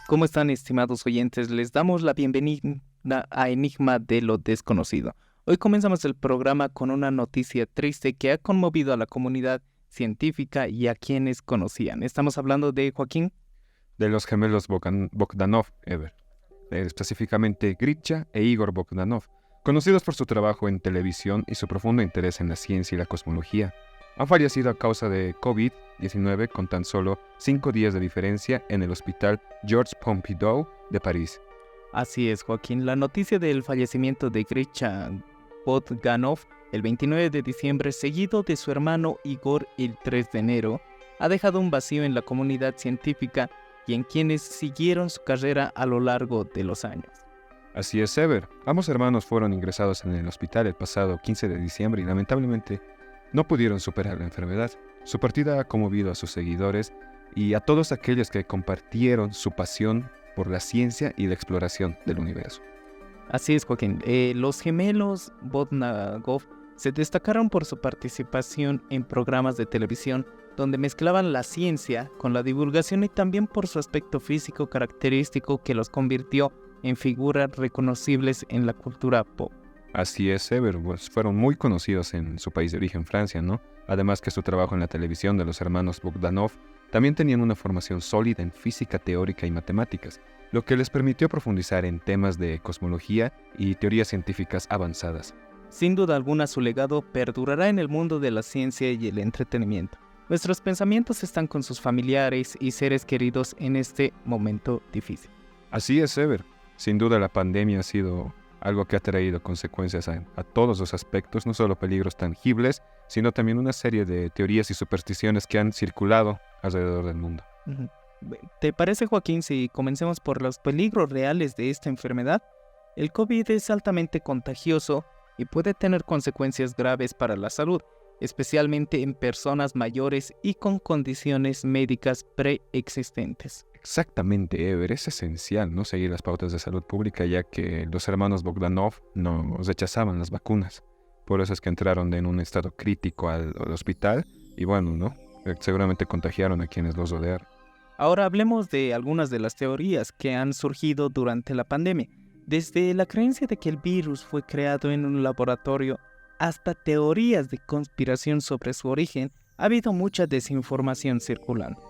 ¿Cómo están, estimados oyentes? Les damos la bienvenida a Enigma de lo Desconocido. Hoy comenzamos el programa con una noticia triste que ha conmovido a la comunidad científica y a quienes conocían. Estamos hablando de Joaquín. De los gemelos Bogdanov, específicamente Gritcha e Igor Bogdanov, conocidos por su trabajo en televisión y su profundo interés en la ciencia y la cosmología. Han fallecido a causa de COVID-19 con tan solo 5 días de diferencia en el Hospital Georges Pompidou de París. Así es, Joaquín. La noticia del fallecimiento de Gritcha Bogdanov el 29 de diciembre, seguido de su hermano Igor el 3 de enero, ha dejado un vacío en la comunidad científica y en quienes siguieron su carrera a lo largo de los años. Así es, Ever. Ambos hermanos fueron ingresados en el hospital el pasado 15 de diciembre y lamentablemente no pudieron superar la enfermedad. Su partida ha conmovido a sus seguidores y a todos aquellos que compartieron su pasión por la ciencia y la exploración del universo. Así es, Joaquín. Los gemelos Bogdanov se destacaron por su participación en programas de televisión donde mezclaban la ciencia con la divulgación y también por su aspecto físico característico que los convirtió en figuras reconocibles en la cultura pop. Así es, Ever, pues fueron muy conocidos en su país de origen, Francia, ¿no? Además que su trabajo en la televisión de los hermanos Bogdanov también tenían una formación sólida en física teórica y matemáticas, lo que les permitió profundizar en temas de cosmología y teorías científicas avanzadas. Sin duda alguna, su legado perdurará en el mundo de la ciencia y el entretenimiento. Nuestros pensamientos están con sus familiares y seres queridos en este momento difícil. Así es, Ever. Sin duda la pandemia ha sido algo que ha traído consecuencias a todos los aspectos, no solo peligros tangibles, sino también una serie de teorías y supersticiones que han circulado alrededor del mundo. ¿Te parece, Joaquín, si comencemos por los peligros reales de esta enfermedad? El COVID es altamente contagioso y puede tener consecuencias graves para la salud, especialmente en personas mayores y con condiciones médicas preexistentes. Exactamente, Ever. Es esencial no seguir las pautas de salud pública, ya que los hermanos Bogdanov no rechazaban las vacunas. Por eso es que entraron en un estado crítico al hospital y seguramente contagiaron a quienes los rodearon. Ahora hablemos de algunas de las teorías que han surgido durante la pandemia. Desde la creencia de que el virus fue creado en un laboratorio hasta teorías de conspiración sobre su origen, ha habido mucha desinformación circulando.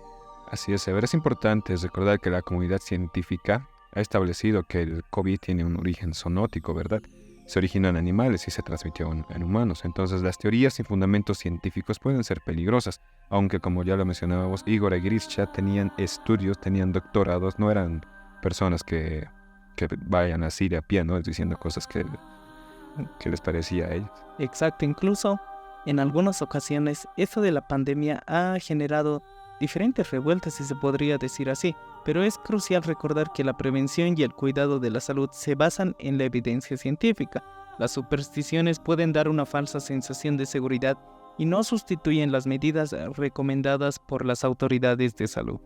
Así es, Ever. Es importante recordar que la comunidad científica ha establecido que el COVID tiene un origen zoonótico, ¿verdad? Se originó en animales y se transmitió en humanos. Entonces las teorías sin fundamentos científicos pueden ser peligrosas, aunque como ya lo mencionábamos, Igor y Gritcha tenían estudios, tenían doctorados, no eran personas que vayan así de a pie, ¿no? Diciendo cosas que les parecía a ellos. Exacto, incluso en algunas ocasiones esto de la pandemia ha generado diferentes revueltas, si se podría decir así, pero es crucial recordar que la prevención y el cuidado de la salud se basan en la evidencia científica. Las supersticiones pueden dar una falsa sensación de seguridad y no sustituyen las medidas recomendadas por las autoridades de salud.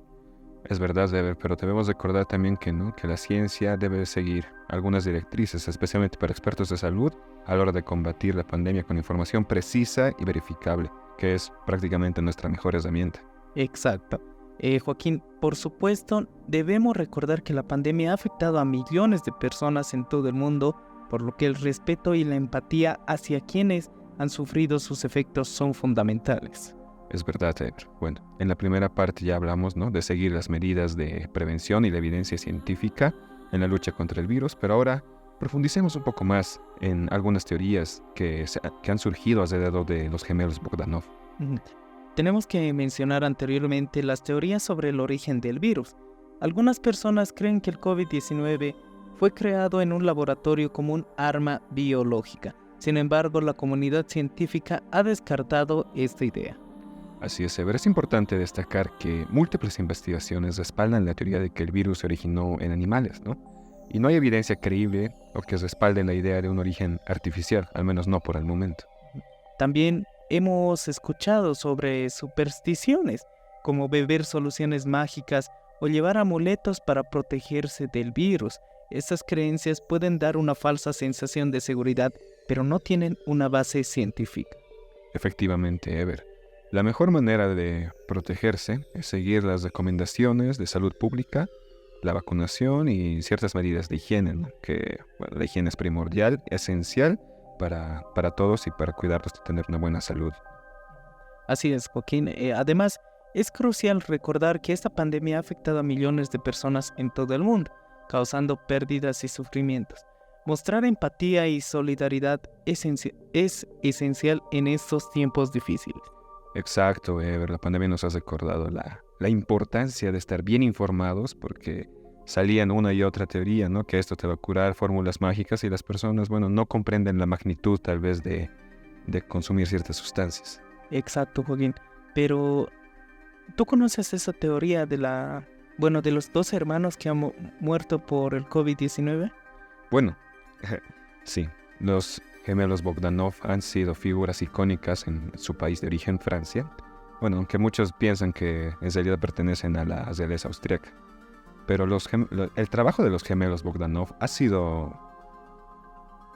Es verdad, Ever, pero debemos recordar también que la ciencia debe seguir algunas directrices, especialmente para expertos de salud, a la hora de combatir la pandemia con información precisa y verificable, que es prácticamente nuestra mejor herramienta. Exacto. Joaquín, por supuesto, debemos recordar que la pandemia ha afectado a millones de personas en todo el mundo, por lo que el respeto y la empatía hacia quienes han sufrido sus efectos son fundamentales. Es verdad, Ever. Bueno, en la primera parte ya hablamos, ¿no?, de seguir las medidas de prevención y la evidencia científica en la lucha contra el virus, pero ahora profundicemos un poco más en algunas teorías que han surgido alrededor de los gemelos Bogdanov. Tenemos que mencionar anteriormente las teorías sobre el origen del virus. Algunas personas creen que el COVID-19 fue creado en un laboratorio como un arma biológica. Sin embargo, la comunidad científica ha descartado esta idea. Así es, Ever. Es importante destacar que múltiples investigaciones respaldan la teoría de que el virus se originó en animales, ¿no? Y no hay evidencia creíble o que respalde la idea de un origen artificial, al menos no por el momento. También hemos escuchado sobre supersticiones, como beber soluciones mágicas o llevar amuletos para protegerse del virus. Estas creencias pueden dar una falsa sensación de seguridad, pero no tienen una base científica. Efectivamente, Ever. La mejor manera de protegerse es seguir las recomendaciones de salud pública la vacunación y ciertas medidas de higiene, ¿no? Que bueno, la higiene es primordial, esencial para todos y para cuidarnos de tener una buena salud. Así es, Joaquín. Además, es crucial recordar que esta pandemia ha afectado a millones de personas en todo el mundo, causando pérdidas y sufrimientos. Mostrar empatía y solidaridad es esencial en estos tiempos difíciles. Exacto, Ever, la pandemia nos ha recordado la importancia de estar bien informados porque salían una y otra teoría, ¿no? Que esto te va a curar, fórmulas mágicas y las personas, bueno, no comprenden la magnitud tal vez de consumir ciertas sustancias. Exacto, Joaquín. Pero, ¿tú conoces esa teoría de de los dos hermanos que han muerto por el COVID-19? Bueno, sí, los gemelos Bogdanov han sido figuras icónicas en su país de origen, Francia. Bueno, aunque muchos piensan que en realidad pertenecen a la realeza austríaca. Pero el trabajo de los gemelos Bogdanov ha sido,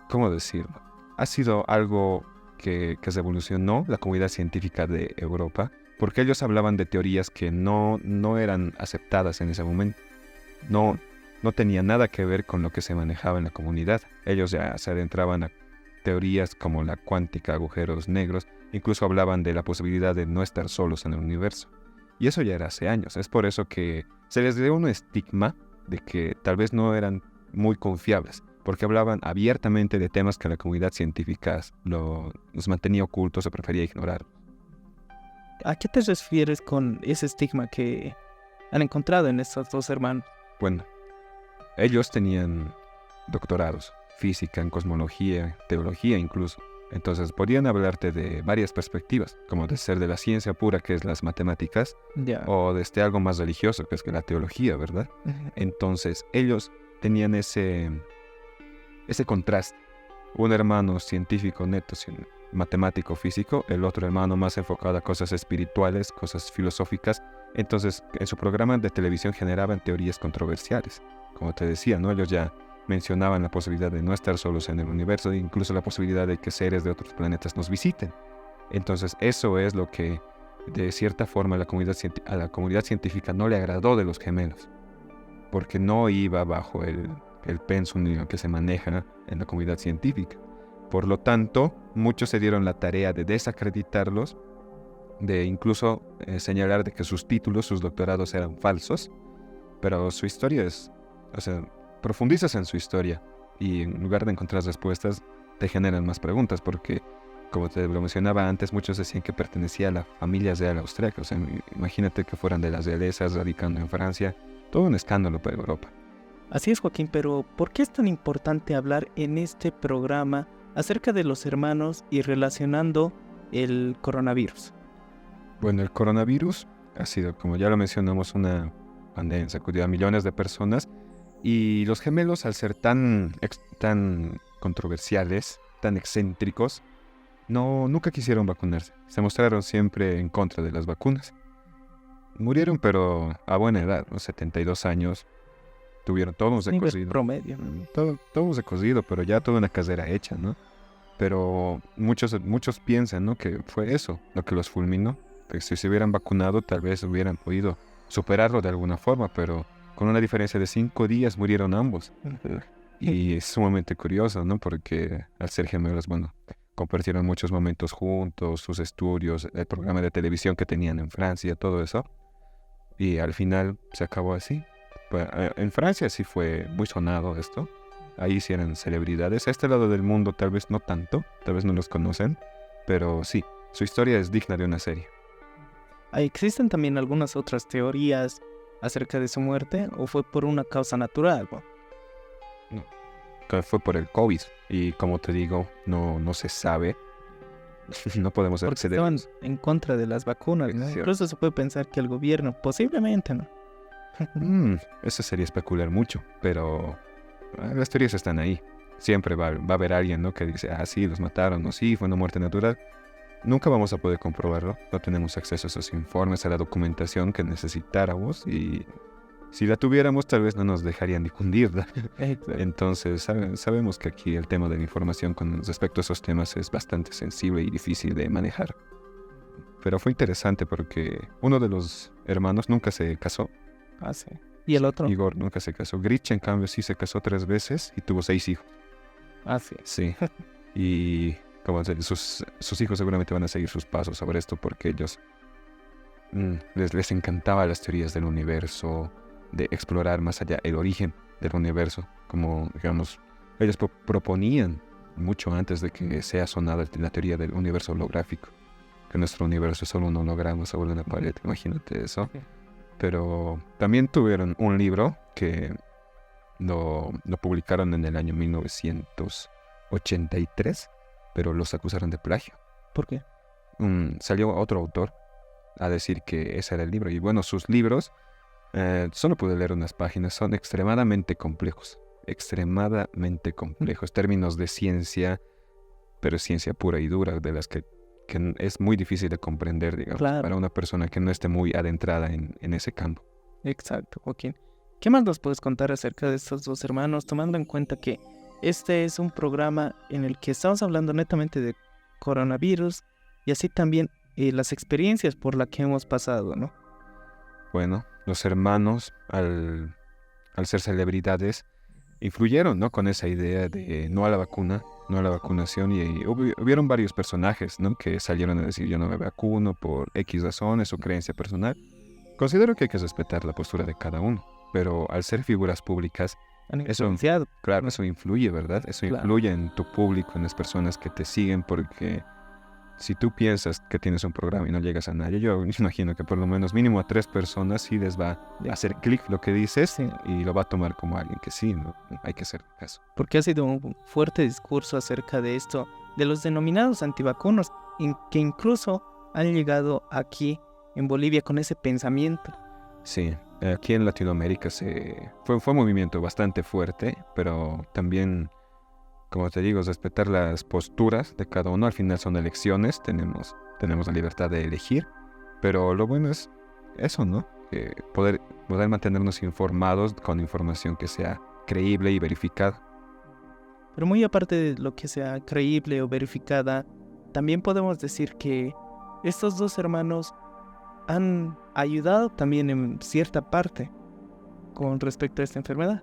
¿cómo decirlo? Ha sido algo que revolucionó la comunidad científica de Europa, porque ellos hablaban de teorías que no eran aceptadas en ese momento. No tenía nada que ver con lo que se manejaba en la comunidad. Ellos ya se adentraban a teorías como la cuántica, agujeros negros, incluso hablaban de la posibilidad de no estar solos en el universo. Y eso ya era hace años. Es por eso que se les dio un estigma de que tal vez no eran muy confiables, porque hablaban abiertamente de temas que la comunidad científica los mantenía ocultos o prefería ignorar. ¿A qué te refieres con ese estigma que han encontrado en estos dos hermanos? Bueno, ellos tenían doctorados, física, en cosmología, teología incluso. Entonces podían hablarte de varias perspectivas, como de ser de la ciencia pura, que es las matemáticas, o de algo más religioso, que es que la teología, ¿verdad? Entonces ellos tenían ese contraste. Un hermano científico neto, matemático físico, el otro hermano más enfocado a cosas espirituales, cosas filosóficas. Entonces en su programa de televisión generaban teorías controversiales. Como te decía, ¿no? Ellos ya mencionaban la posibilidad de no estar solos en el universo e incluso la posibilidad de que seres de otros planetas nos visiten. Entonces eso es lo que de cierta forma a la comunidad científica no le agradó de los gemelos, porque no iba bajo el pensum que se maneja en la comunidad científica. Por lo tanto, muchos se dieron la tarea de desacreditarlos, de incluso señalar de que sus títulos, sus doctorados eran falsos, pero su historia profundizas en su historia y en lugar de encontrar respuestas, te generan más preguntas, porque, como te lo mencionaba antes, muchos decían que pertenecía a la familia real austríaca. Imagínate que fueran de las realezas radicando en Francia, todo un escándalo para Europa. Así es, Joaquín, pero ¿por qué es tan importante hablar en este programa acerca de los hermanos y relacionando el coronavirus? Bueno, el coronavirus ha sido, como ya lo mencionamos, una pandemia, sacudió a millones de personas. Y los gemelos, al ser tan controversiales, tan excéntricos, nunca quisieron vacunarse. Se mostraron siempre en contra de las vacunas. Murieron, pero a buena edad, 72 años. Tuvieron todo un recorrido. Promedio. Todo un recorrido, pero ya toda una carrera hecha, ¿no? Pero muchos piensan, ¿no? Que fue eso lo que los fulminó. Que si se hubieran vacunado, tal vez hubieran podido superarlo de alguna forma, pero con una diferencia de 5 días murieron ambos. Y es sumamente curioso, ¿no? Porque al ser gemelos, bueno, compartieron muchos momentos juntos, sus estudios, el programa de televisión que tenían en Francia, todo eso. Y al final se acabó así. En Francia sí fue muy sonado esto. Ahí sí eran celebridades. A este lado del mundo tal vez no tanto, tal vez no los conocen, pero sí, su historia es digna de una serie. ¿Existen también algunas otras teorías acerca de su muerte o fue por una causa natural? No, fue por el COVID y como te digo, no se sabe. No podemos acceder. Porque estaban en contra de las vacunas, ¿no? Incluso se puede pensar que el gobierno, posiblemente, ¿no? Eso sería especular mucho, pero las teorías están ahí. Siempre va a haber alguien, ¿no? Que dice, sí, los mataron, o sí, fue una muerte natural. Nunca vamos a poder comprobarlo. No tenemos acceso a esos informes, a la documentación que necesitáramos, y si la tuviéramos tal vez no nos dejarían difundirla. Entonces sabemos que aquí el tema de la información con respecto a esos temas es bastante sensible y difícil de manejar. Pero fue interesante porque uno de los hermanos nunca se casó. Sí. ¿Y el otro? Igor nunca se casó. Grisha, en cambio, sí se casó 3 veces y tuvo 6 hijos. Ah, sí. Sí. Y como sus hijos seguramente van a seguir sus pasos sobre esto porque ellos les encantaban las teorías del universo, de explorar más allá el origen del universo. Como, digamos, ellos proponían mucho antes de que sea sonada la teoría del universo holográfico, que nuestro universo es solo un holograma sobre una pared, imagínate eso. Pero también tuvieron un libro que lo publicaron en el año 1983, pero los acusaron de plagio. ¿Por qué? Salió otro autor a decir que ese era el libro. Y bueno, sus libros, solo pude leer unas páginas, son extremadamente complejos. Términos de ciencia, pero ciencia pura y dura, de las que es muy difícil de comprender, digamos, Claro. para una persona que no esté muy adentrada en ese campo. Exacto, Joaquín. ¿Qué más nos puedes contar acerca de estos dos hermanos, tomando en cuenta que este es un programa en el que estamos hablando netamente de coronavirus y así también las experiencias por las que hemos pasado, ¿no? Bueno, los hermanos, al ser celebridades, influyeron, ¿no?, con esa idea de no a la vacuna, no a la vacunación, y hubieron varios personajes, ¿no?, que salieron a decir yo no me vacuno por X razones o creencia personal. Considero que hay que respetar la postura de cada uno, pero al ser figuras públicas, Han eso, influenciado. claro, eso influye, ¿verdad? Eso Claro. influye en tu público, en las personas que te siguen, porque si tú piensas que tienes un programa y no llegas a nadie, yo imagino que por lo menos mínimo a 3 personas sí les va a hacer clic lo que dices, Sí. y lo va a tomar como alguien que sí, ¿no? Hay que hacer caso. Porque ha sido un fuerte discurso acerca de esto, de los denominados antivacunos, que incluso han llegado aquí en Bolivia con ese pensamiento. Sí, aquí en Latinoamérica fue un movimiento bastante fuerte, pero también, como te digo, respetar las posturas de cada uno. Al final son elecciones, tenemos la libertad de elegir, pero lo bueno es eso, ¿no? Poder mantenernos informados con información que sea creíble y verificada. Pero muy aparte de lo que sea creíble o verificada, también podemos decir que estos dos hermanos han ayudado también en cierta parte con respecto a esta enfermedad.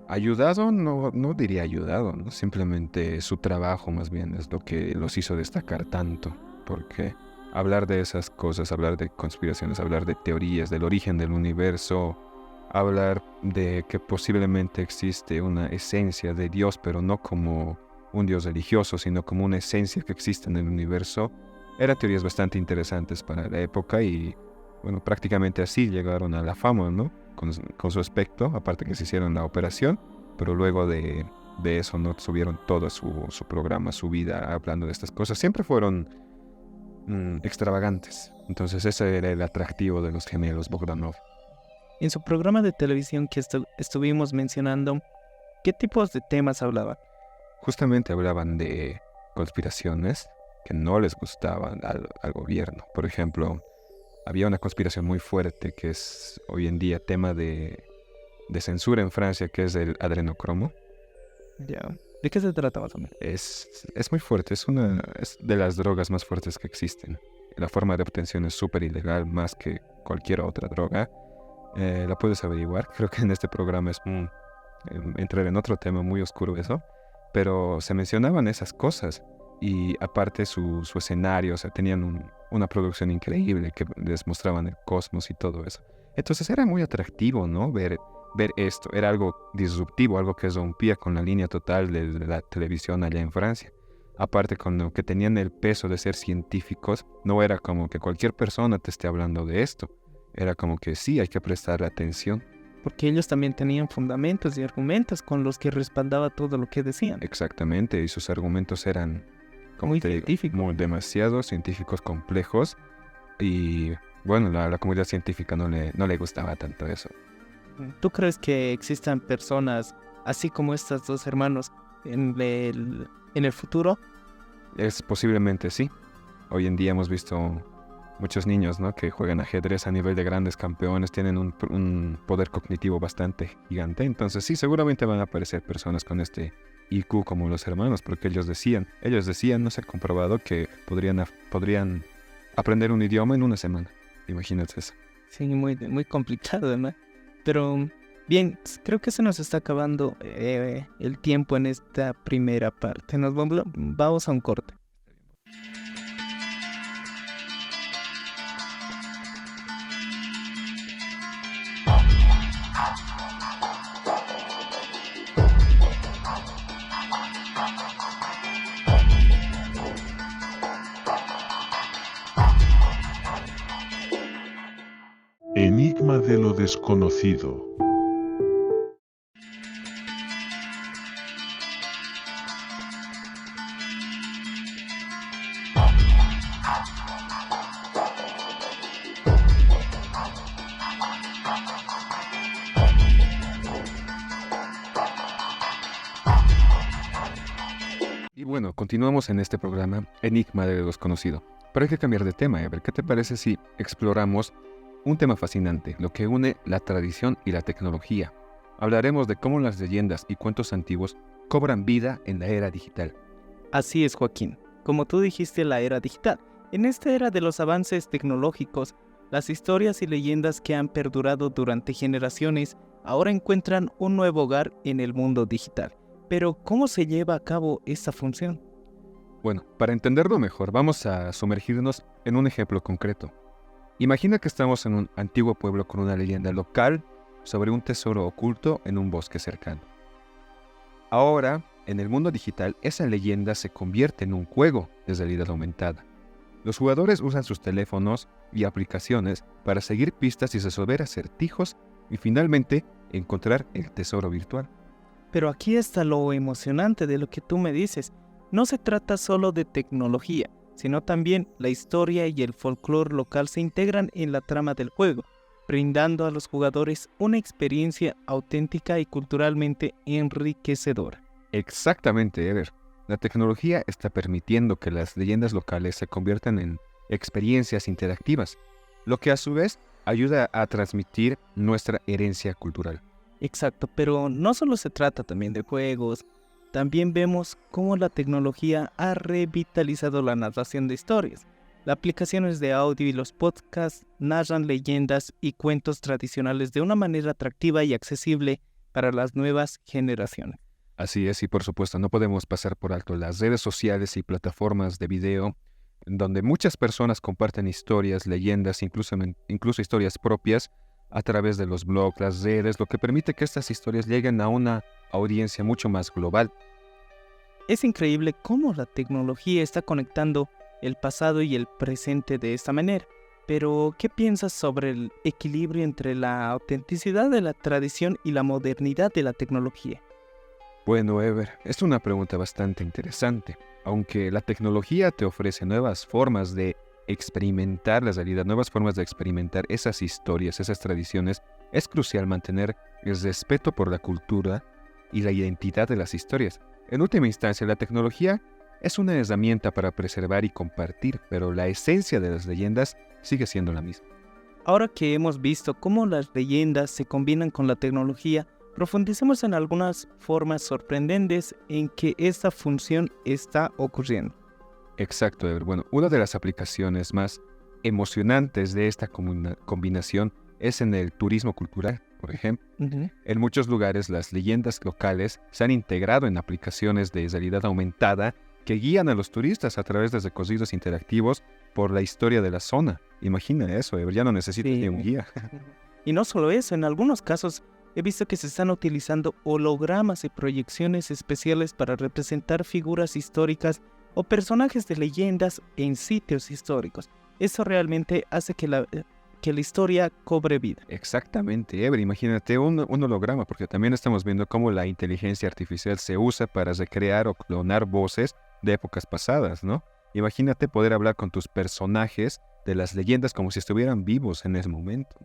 Ayudado, no diría ayudado, ¿no? Simplemente su trabajo más bien es lo que los hizo destacar tanto, porque hablar de esas cosas, hablar de conspiraciones, hablar de teorías, del origen del universo, hablar de que posiblemente existe una esencia de Dios, pero no como un Dios religioso, sino como una esencia que existe en el universo, eran teorías bastante interesantes para la época y, bueno, prácticamente así llegaron a la fama, ¿no? Con su aspecto, aparte que se hicieron la operación, pero luego de eso, ¿no?, subieron todo su programa, su vida hablando de estas cosas. Siempre fueron extravagantes. Entonces ese era el atractivo de los gemelos Bogdanov. En su programa de televisión que estuvimos mencionando, ¿qué tipos de temas hablaban? Justamente hablaban de conspiraciones que no les gustaban al gobierno. Por ejemplo, había una conspiración muy fuerte que es hoy en día tema de censura en Francia, que es el adrenocromo. Ya. ¿De qué se trata más o menos? Es muy fuerte, es de las drogas más fuertes que existen. La forma de obtención es súper ilegal, más que cualquier otra droga. La puedes averiguar. Creo que en este programa es entrar en otro tema muy oscuro eso, pero se mencionaban esas cosas. Y aparte su escenario, o sea, tenían una producción increíble que les mostraban el cosmos y todo eso. Entonces era muy atractivo, ¿no?, ver esto. Era algo disruptivo, algo que rompía con la línea total de la televisión allá en Francia. Aparte, con lo que tenían el peso de ser científicos, no era como que cualquier persona te esté hablando de esto. Era como que sí, hay que prestar atención. Porque ellos también tenían fundamentos y argumentos con los que respaldaba todo lo que decían. Exactamente, y sus argumentos eran, como Muy te digo, científicos. demasiado científicos, complejos, y bueno, la comunidad científica no le gustaba tanto eso. ¿Tú crees que existan personas así como estos dos hermanos en el futuro? Es posiblemente sí. Hoy en día hemos visto muchos niños, ¿no?, que juegan ajedrez a nivel de grandes campeones, tienen un poder cognitivo bastante gigante. Entonces sí, seguramente van a aparecer personas con este IQ como los hermanos, porque ellos decían, no se ha comprobado que podrían aprender un idioma en una semana. Imagínate eso. Sí, muy, muy complicado, ¿no? Pero bien, creo que se nos está acabando el tiempo en esta primera parte. Vamos a un corte. Enigma de lo desconocido. Y bueno, continuamos en este programa Enigma de lo desconocido. Pero hay que cambiar de tema, Ever. ¿Qué te parece si exploramos un tema fascinante, lo que une la tradición y la tecnología? Hablaremos de cómo las leyendas y cuentos antiguos cobran vida en la era digital. Así es, Joaquín. Como tú dijiste, la era digital. En esta era de los avances tecnológicos, las historias y leyendas que han perdurado durante generaciones ahora encuentran un nuevo hogar en el mundo digital. Pero, ¿cómo se lleva a cabo esta función? Bueno, para entenderlo mejor, vamos a sumergirnos en un ejemplo concreto. Imagina que estamos en un antiguo pueblo con una leyenda local sobre un tesoro oculto en un bosque cercano. Ahora, en el mundo digital, esa leyenda se convierte en un juego de realidad aumentada. Los jugadores usan sus teléfonos y aplicaciones para seguir pistas y resolver acertijos y finalmente encontrar el tesoro virtual. Pero aquí está lo emocionante de lo que tú me dices. No se trata solo de tecnología, sino también la historia y el folclore local se integran en la trama del juego, brindando a los jugadores una experiencia auténtica y culturalmente enriquecedora. Exactamente, Ever. La tecnología está permitiendo que las leyendas locales se conviertan en experiencias interactivas, lo que a su vez ayuda a transmitir nuestra herencia cultural. Exacto, pero no solo se trata también de juegos, también vemos cómo la tecnología ha revitalizado la narración de historias. Las aplicaciones de audio y los podcasts narran leyendas y cuentos tradicionales de una manera atractiva y accesible para las nuevas generaciones. Así es, y por supuesto no podemos pasar por alto las redes sociales y plataformas de video, donde muchas personas comparten historias, leyendas, incluso historias propias a través de los blogs, las redes, lo que permite que estas historias lleguen a una audiencia mucho más global. Es increíble cómo la tecnología está conectando el pasado y el presente de esta manera. Pero, ¿qué piensas sobre el equilibrio entre la autenticidad de la tradición y la modernidad de la tecnología? Bueno, Ever, es una pregunta bastante interesante. Aunque la tecnología te ofrece nuevas formas de experimentar la realidad, nuevas formas de experimentar esas historias, esas tradiciones, es crucial mantener el respeto por la cultura y la identidad de las historias. En última instancia, la tecnología es una herramienta para preservar y compartir, pero la esencia de las leyendas sigue siendo la misma. Ahora que hemos visto cómo las leyendas se combinan con la tecnología, profundicemos en algunas formas sorprendentes en que esta función está ocurriendo. Exacto, Ever. Bueno, una de las aplicaciones más emocionantes de esta combinación es en el turismo cultural, por ejemplo. En muchos lugares las leyendas locales se han integrado en aplicaciones de realidad aumentada que guían a los turistas a través de recorridos interactivos por la historia de la zona. Imagina eso, Ever, ya no necesitas ni un guía. Y no solo eso, en algunos casos he visto que se están utilizando hologramas y proyecciones especiales para representar figuras históricas o personajes de leyendas en sitios históricos. Eso realmente hace que la historia cobre vida. Exactamente, Ever, imagínate un holograma, porque también estamos viendo cómo la inteligencia artificial se usa para recrear o clonar voces de épocas pasadas, ¿no? Imagínate poder hablar con tus personajes de las leyendas como si estuvieran vivos en ese momento.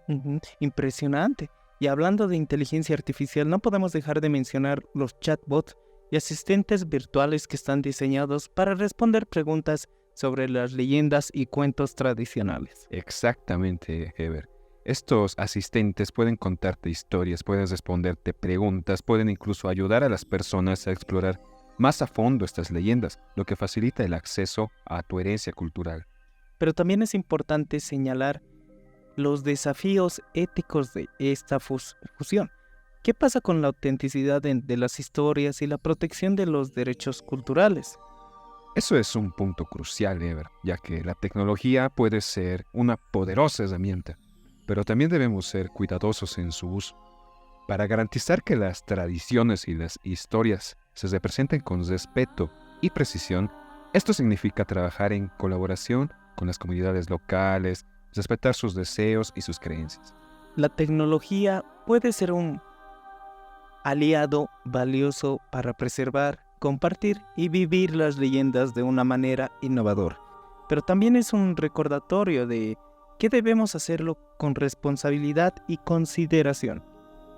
Impresionante. Y hablando de inteligencia artificial, no podemos dejar de mencionar los chatbots y asistentes virtuales que están diseñados para responder preguntas sobre las leyendas y cuentos tradicionales. Exactamente, Ever. Estos asistentes pueden contarte historias, pueden responderte preguntas, pueden incluso ayudar a las personas a explorar más a fondo estas leyendas, lo que facilita el acceso a tu herencia cultural. Pero también es importante señalar los desafíos éticos de esta fusión. ¿Qué pasa con la autenticidad de las historias y la protección de los derechos culturales? Eso es un punto crucial, Ever, ya que la tecnología puede ser una poderosa herramienta, pero también debemos ser cuidadosos en su uso. Para garantizar que las tradiciones y las historias se representen con respeto y precisión, esto significa trabajar en colaboración con las comunidades locales, respetar sus deseos y sus creencias. La tecnología puede ser un aliado valioso para preservar, compartir y vivir las leyendas de una manera innovadora, pero también es un recordatorio de que debemos hacerlo con responsabilidad y consideración.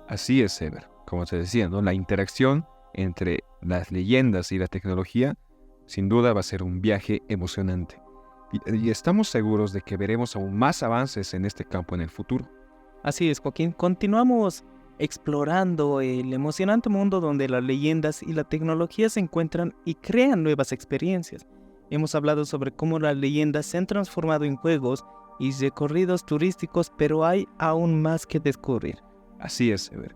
Así es, Ever. Como te decía, ¿no? La interacción entre las leyendas y la tecnología sin duda va a ser un viaje emocionante. Y estamos seguros de que veremos aún más avances en este campo en el futuro. Así es, Joaquín. Continuamos explorando el emocionante mundo donde las leyendas y la tecnología se encuentran y crean nuevas experiencias. Hemos hablado sobre cómo las leyendas se han transformado en juegos y recorridos turísticos, pero hay aún más que descubrir. Así es, Ever.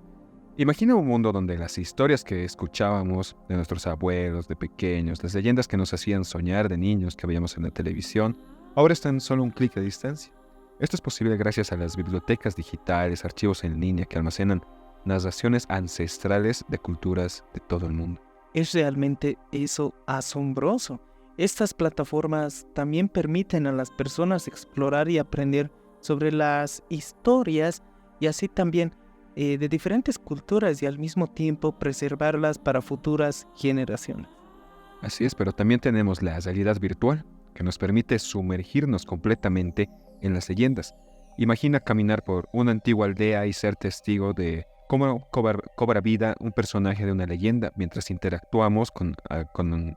Imagina un mundo donde las historias que escuchábamos de nuestros abuelos, de pequeños, las leyendas que nos hacían soñar de niños que veíamos en la televisión, ahora están solo a un clic de distancia. Esto es posible gracias a las bibliotecas digitales, archivos en línea que almacenan narraciones ancestrales de culturas de todo el mundo. Es realmente eso asombroso. Estas plataformas también permiten a las personas explorar y aprender sobre las historias y así también de diferentes culturas y al mismo tiempo preservarlas para futuras generaciones. Así es, pero también tenemos la realidad virtual, que nos permite sumergirnos completamente en las leyendas. Imagina caminar por una antigua aldea y ser testigo de cómo cobra vida un personaje de una leyenda mientras interactuamos con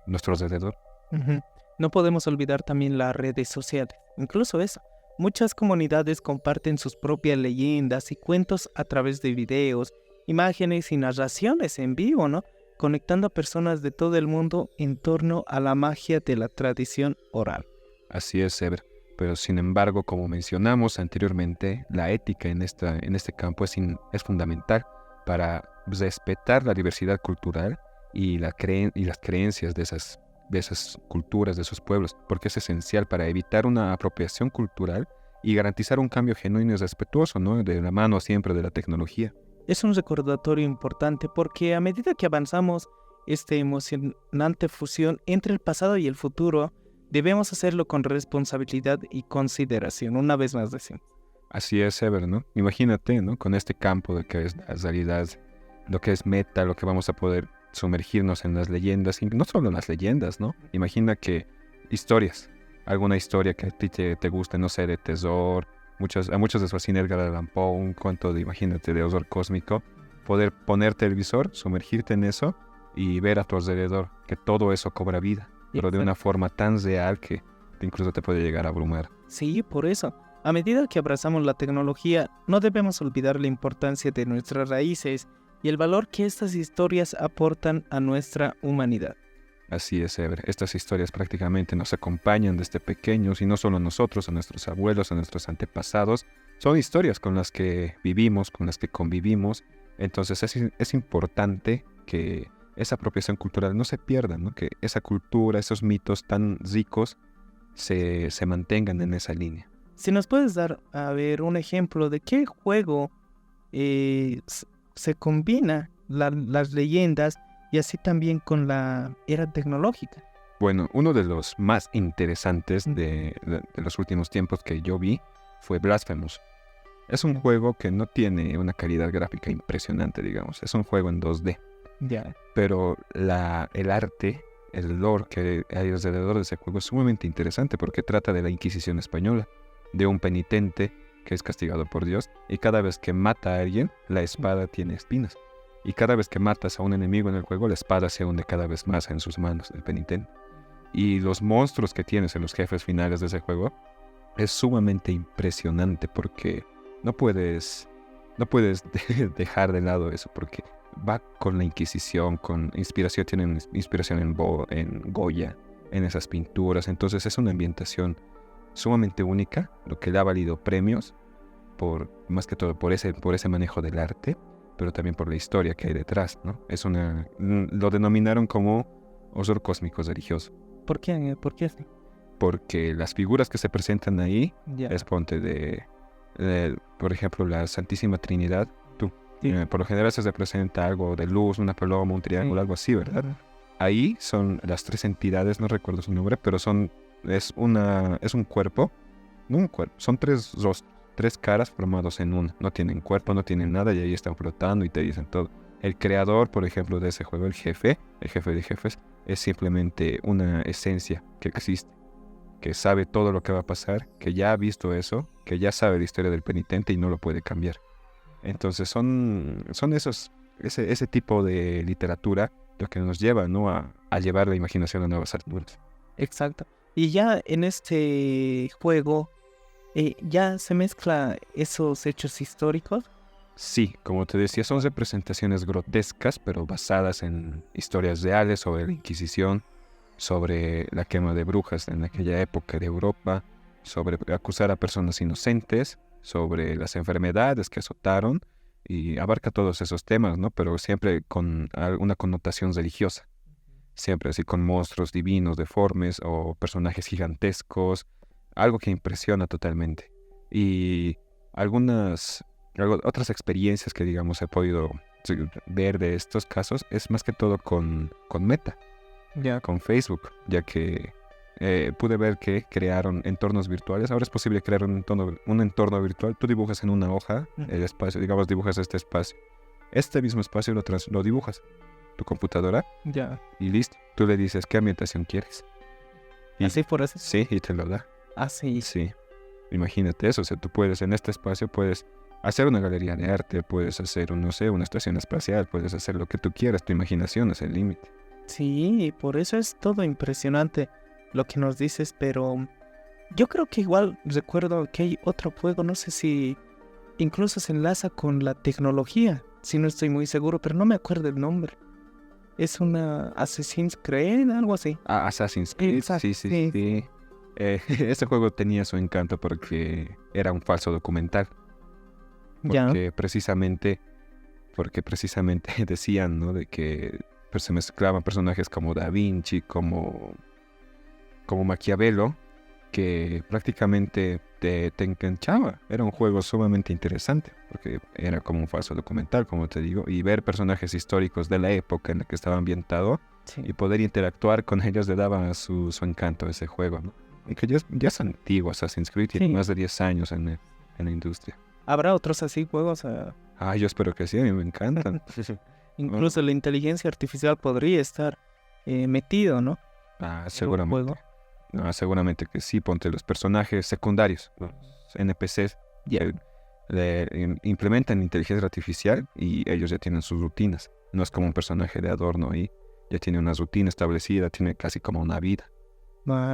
nuestro alrededor. Uh-huh. No podemos olvidar también las redes sociales, incluso eso. Muchas comunidades comparten sus propias leyendas y cuentos a través de videos, imágenes y narraciones en vivo, ¿no? Conectando a personas de todo el mundo en torno a la magia de la tradición oral. Así es, Ever. Pero sin embargo, como mencionamos anteriormente, la ética en este campo es fundamental para respetar la diversidad cultural y las creencias de esas culturas, de esos pueblos, porque es esencial para evitar una apropiación cultural y garantizar un cambio genuino y respetuoso, ¿no? De la mano siempre de la tecnología. Es un recordatorio importante porque a medida que avanzamos esta emocionante fusión entre el pasado y el futuro, debemos hacerlo con responsabilidad y consideración, una vez más decimos. Así es, Ever, ¿no? Imagínate, ¿no? Con este campo de que es la realidad, lo que es meta, lo que vamos a poder sumergirnos en las leyendas, y no solo las leyendas, ¿no? Imagina que historias, alguna historia que a ti te guste, no sé, de terror, a muchos les fascina Edgar Allan Poe, un cuento imagínate, de horror cósmico, poder poner televisor, sumergirte en eso y ver a tu alrededor que todo eso cobra vida, pero de una forma tan real que incluso te puede llegar a abrumar. Sí, por eso. A medida que abrazamos la tecnología, no debemos olvidar la importancia de nuestras raíces y el valor que estas historias aportan a nuestra humanidad. Así es, Ever. Estas historias prácticamente nos acompañan desde pequeños y no solo a nosotros, a nuestros abuelos, a nuestros antepasados. Son historias con las que vivimos, con las que convivimos. Entonces es importante que esa apropiación cultural no se pierda, ¿no? Que esa cultura, esos mitos tan ricos se mantengan en esa línea. Si nos puedes dar, a ver, un ejemplo de qué juego se combina las leyendas y así también con la era tecnológica. Bueno, uno de los más interesantes de los últimos tiempos que yo vi fue Blasphemous. Es un juego que no tiene una calidad gráfica impresionante, digamos. Es un juego en 2D. Ya. Pero el arte, el lore que hay alrededor de ese juego es sumamente interesante porque trata de la Inquisición española, de un penitente que es castigado por Dios y cada vez que mata a alguien, la espada tiene espinas. Y cada vez que matas a un enemigo en el juego, la espada se hunde cada vez más en sus manos del penitente. Y los monstruos que tienes en los jefes finales de ese juego es sumamente impresionante porque no puedes dejar de lado eso porque va con la Inquisición, tienen inspiración en Goya, en esas pinturas. Entonces es una ambientación sumamente única, lo que le ha valido premios más que todo por ese manejo del arte, pero también por la historia que hay detrás, ¿no? Lo denominaron como horror cósmico religioso, ¿Por qué? ¿Por qué así? porque las figuras que se presentan ahí Ya. es ponte por ejemplo, la Santísima Trinidad. Sí. Por lo general se representa algo de luz, una paloma, un triángulo, Sí. algo así, ¿verdad? Ujú. Ahí son las tres entidades, no recuerdo su nombre, pero es un cuerpo, no un cuerpo, son tres rostros, tres caras formados en una. No tienen cuerpo, no tienen nada y ahí están flotando y te dicen todo. El creador, por ejemplo, de ese juego, el jefe de jefes, es simplemente una esencia que existe, que sabe todo lo que va a pasar, que ya ha visto eso, que ya sabe la historia del penitente y no lo puede cambiar. Entonces son ese tipo de literatura lo que nos lleva, ¿no? a llevar la imaginación a nuevas alturas. Exacto. Y ya en este juego ya se mezcla esos hechos históricos. Sí, como te decía, son representaciones grotescas, pero basadas en historias reales sobre la Inquisición, sobre la quema de brujas en aquella época de Europa, sobre acusar a personas inocentes, sobre las enfermedades que azotaron, y abarca todos esos temas, ¿no? Pero siempre con una connotación religiosa, siempre así con monstruos divinos, deformes o personajes gigantescos, algo que impresiona totalmente. Y otras experiencias que, digamos, he podido ver de estos casos es más que todo con Meta, Ya. con Facebook, ya que pude ver que crearon entornos virtuales. Ahora es posible crear un entorno virtual. Tú dibujas en una hoja el espacio, digamos, dibujas este espacio. Este mismo espacio lo dibujas tu computadora Ya. y listo. Tú le dices qué ambientación quieres. Y, Así por eso. sí, y te lo da. Así. Sí. Imagínate eso. O sea, tú puedes en este espacio, puedes hacer una galería de arte, puedes hacer, no sé, una estación espacial, puedes hacer lo que tú quieras. Tu imaginación es el límite. Sí, por eso es todo impresionante lo que nos dices, pero yo creo que igual recuerdo que hay otro juego, no sé si incluso se enlaza con la tecnología, si no estoy muy seguro, pero no me acuerdo el nombre. Es una Assassin's Creed, algo así. Assassin's Creed, Exacto, sí. Ese juego tenía su encanto porque era un falso documental. Ya. Porque precisamente decían, ¿no? De que se mezclaban personajes como Da Vinci, como Maquiavelo, que prácticamente te enganchaba. Era un juego sumamente interesante, porque era como un falso documental, como te digo, y ver personajes históricos de la época en la que estaba ambientado Sí. y poder interactuar con ellos le daba su encanto a ese juego, ¿no? Y que ya es antiguo Assassin's Creed, tiene Sí. más de 10 años en la industria. ¿Habrá otros así juegos? Yo espero que sí, a mí me encantan. Incluso la inteligencia artificial podría estar metido, ¿no? En un Seguramente. juego. Seguramente que sí, ponte los personajes secundarios, los NPCs, Ya. implementan inteligencia artificial y ellos ya tienen sus rutinas. No es como un personaje de adorno ahí, ya tiene una rutina establecida, tiene casi como una vida.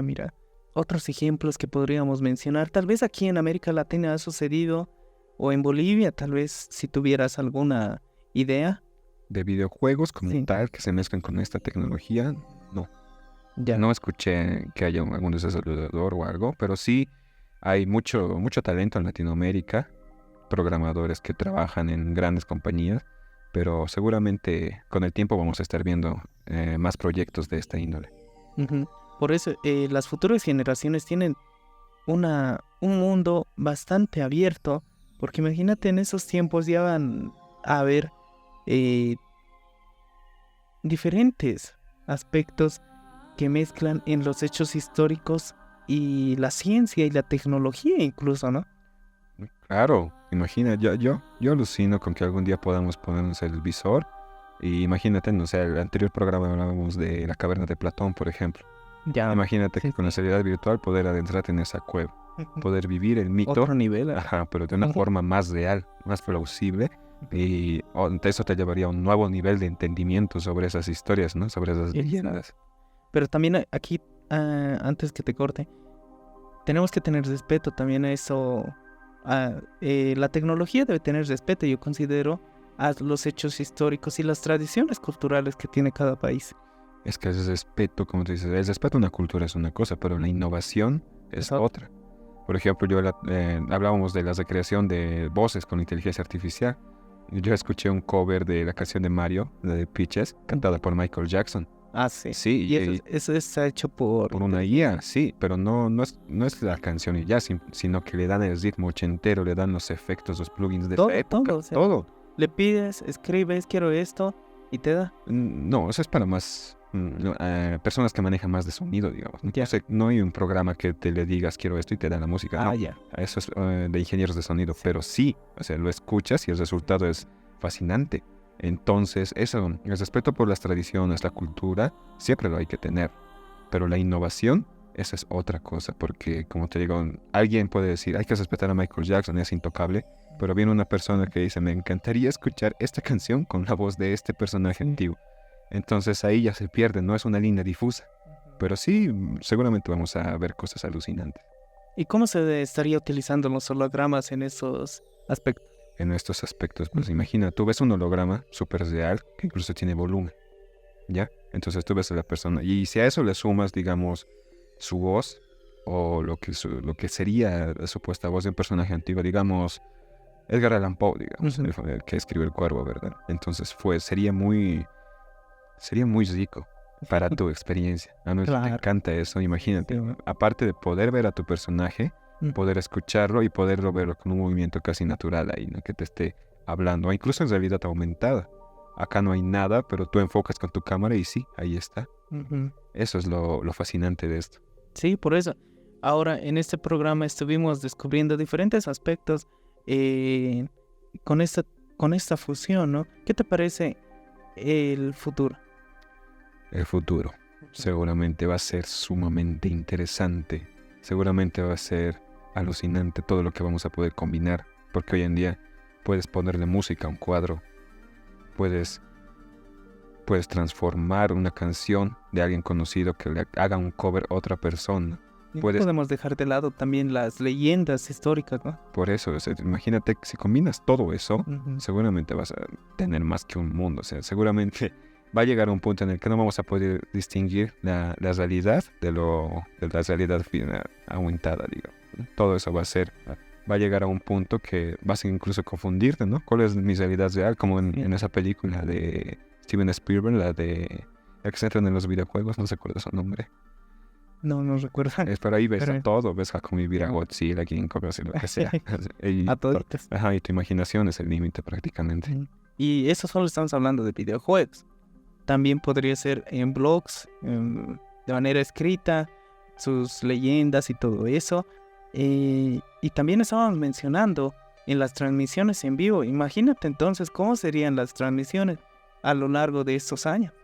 Mira, otros ejemplos que podríamos mencionar, tal vez aquí en América Latina ha sucedido, o en Bolivia, tal vez si tuvieras alguna idea. De videojuegos como Sí. tal que se mezclan con esta tecnología, no. Ya. No escuché que haya algún desarrollador o algo, pero sí hay mucho talento en Latinoamérica, programadores que trabajan en grandes compañías, pero seguramente con el tiempo vamos a estar viendo más proyectos de esta índole. Ujú. Por eso las futuras generaciones tienen un mundo bastante abierto, porque imagínate en esos tiempos ya van a haber diferentes aspectos que mezclan en los hechos históricos y la ciencia y la tecnología incluso, ¿no? Claro, imagina, yo alucino con que algún día podamos ponernos el visor y imagínate, no sé, el anterior programa hablábamos de la caverna de Platón, por ejemplo. Ya. Imagínate sí, que con la sí. realidad virtual poder adentrarte en esa cueva, poder vivir el mito, Otro nivel. pero de una Ujú. forma más real, más plausible, y eso te llevaría a un nuevo nivel de entendimiento sobre esas historias, ¿no? Sobre esas Exacto. leyendas. Pero también aquí, antes que te corte, tenemos que tener respeto también a eso. La tecnología debe tener respeto, yo considero, a los hechos históricos y las tradiciones culturales que tiene cada país. Es que ese respeto, como te dices, el respeto a una cultura es una cosa, pero la innovación es Exacto. otra. Por ejemplo, hablábamos de la recreación de voces con inteligencia artificial. Yo escuché un cover de la canción de Mario, la de Peaches, cantada por Michael Jackson. Ah, sí. Sí, Y eso está hecho por una IA, sí, pero no es la canción y ya, sino que le dan el ritmo ochentero, le dan los efectos, los plugins de esa época, o sea, todo. Le pides, escribes, quiero esto, y te da. No, eso es para más personas que manejan más de sonido, digamos. Ya. O sea, no hay un programa que te le digas quiero esto y te da la música. No, Ya. eso es de ingenieros de sonido, pero sí, o sea, lo escuchas y el resultado es fascinante. Entonces, eso, el respeto por las tradiciones, la cultura, siempre lo hay que tener. Pero la innovación, esa es otra cosa, porque, como te digo, alguien puede decir, hay que respetar a Michael Jackson, es intocable, pero viene una persona que dice, me encantaría escuchar esta canción con la voz de este personaje antiguo. Entonces ahí ya se pierde, no es una línea difusa. Pero sí, seguramente vamos a ver cosas alucinantes. ¿Y cómo se estaría utilizando los hologramas en esos aspectos? En estos aspectos, pues imagina, tú ves un holograma súper real que incluso tiene volumen, ¿ya? Entonces tú ves a la persona y si a eso le sumas, digamos, su voz o lo que sería la supuesta voz de un personaje antiguo, digamos, Edgar Allan Poe, digamos, el que escribe El Cuervo, ¿verdad? Entonces sería muy rico para tu experiencia. A mí me encanta eso, imagínate. Sí. Aparte de poder ver a tu personaje, poder escucharlo y poderlo verlo con un movimiento casi natural ahí, ¿no? Que te esté hablando, o incluso en realidad aumentada. Acá no hay nada, pero tú enfocas con tu cámara y sí, ahí está. Eso es lo fascinante de esto. Sí, por eso. Ahora, en este programa estuvimos descubriendo diferentes aspectos con esta fusión, ¿no? ¿Qué te parece el futuro? El futuro seguramente va a ser sumamente interesante. Seguramente va a ser alucinante todo lo que vamos a poder combinar. Porque hoy en día puedes ponerle música a un cuadro. Puedes transformar una canción de alguien conocido que le haga un cover a otra persona. No podemos dejar de lado también las leyendas históricas, ¿no? Por eso, o sea, imagínate que si combinas todo eso, seguramente vas a tener más que un mundo. O sea, seguramente va a llegar a un punto en el que no vamos a poder distinguir la realidad de la realidad aumentada, digamos. Todo eso va a llegar a un punto que vas a incluso confundirte, ¿no? ¿Cuál es mi realidad real? Como en esa película de Steven Spielberg, la que se entran en los videojuegos, no se acuerda su nombre. No recuerdo. Es por ahí ves a todo, ves a convivir a Godzilla, King Kong, lo que sea. A toditos. Ajá, y tu imaginación es el límite prácticamente. Y eso solo estamos hablando de videojuegos. También podría ser en blogs, de manera escrita, sus leyendas y todo eso. Y también estábamos mencionando en las transmisiones en vivo. Imagínate entonces cómo serían las transmisiones a lo largo de estos años.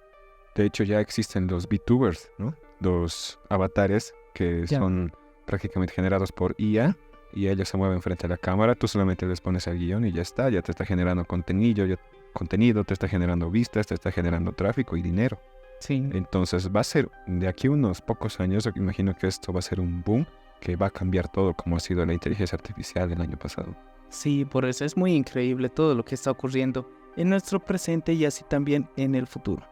De hecho ya existen los VTubers, ¿no? Los avatares que son prácticamente generados por IA y ellos se mueven frente a la cámara. Tú solamente les pones el guión y ya está te está generando contenido, te está generando vistas, te está generando tráfico y dinero. Sí. Entonces va a ser, de aquí a unos pocos años, yo imagino que esto va a ser un boom que va a cambiar todo como ha sido la inteligencia artificial del año pasado. Sí, por eso es muy increíble todo lo que está ocurriendo en nuestro presente y así también en el futuro.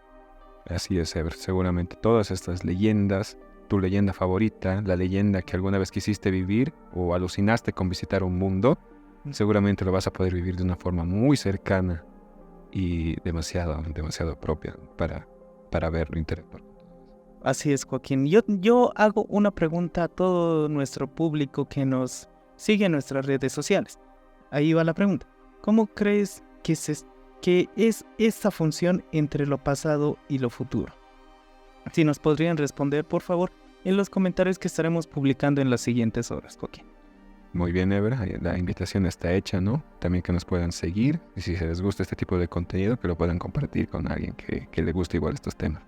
Así es, Ever. Seguramente todas estas leyendas, tu leyenda favorita, la leyenda que alguna vez quisiste vivir o alucinaste con visitar un mundo, seguramente lo vas a poder vivir de una forma muy cercana y demasiado propia para verlo, interactuar. Así es, Joaquín. Yo hago una pregunta a todo nuestro público que nos sigue en nuestras redes sociales. Ahí va la pregunta. ¿Cómo crees que es esta función entre lo pasado y lo futuro? Si nos podrían responder, por favor, en los comentarios que estaremos publicando en las siguientes horas, Joaquín. Muy bien, Ever. La invitación está hecha, ¿no? También que nos puedan seguir. Y si se les gusta este tipo de contenido, que lo puedan compartir con alguien que le guste igual estos temas.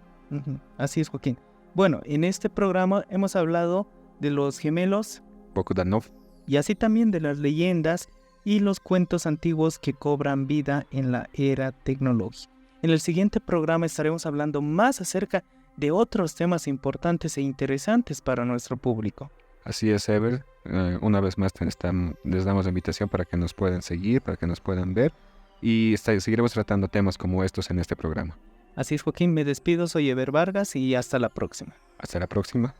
Así es, Joaquín. Bueno, en este programa hemos hablado de los gemelos Bogdanov. Y así también de las leyendas y los cuentos antiguos que cobran vida en la era tecnológica. En el siguiente programa estaremos hablando más acerca de otros temas importantes e interesantes para nuestro público. Así es, Ever. Una vez más les damos la invitación para que nos puedan seguir, para que nos puedan ver y seguiremos tratando temas como estos en este programa. Así es, Joaquín, me despido, soy Ever Vargas y hasta la próxima. Hasta la próxima.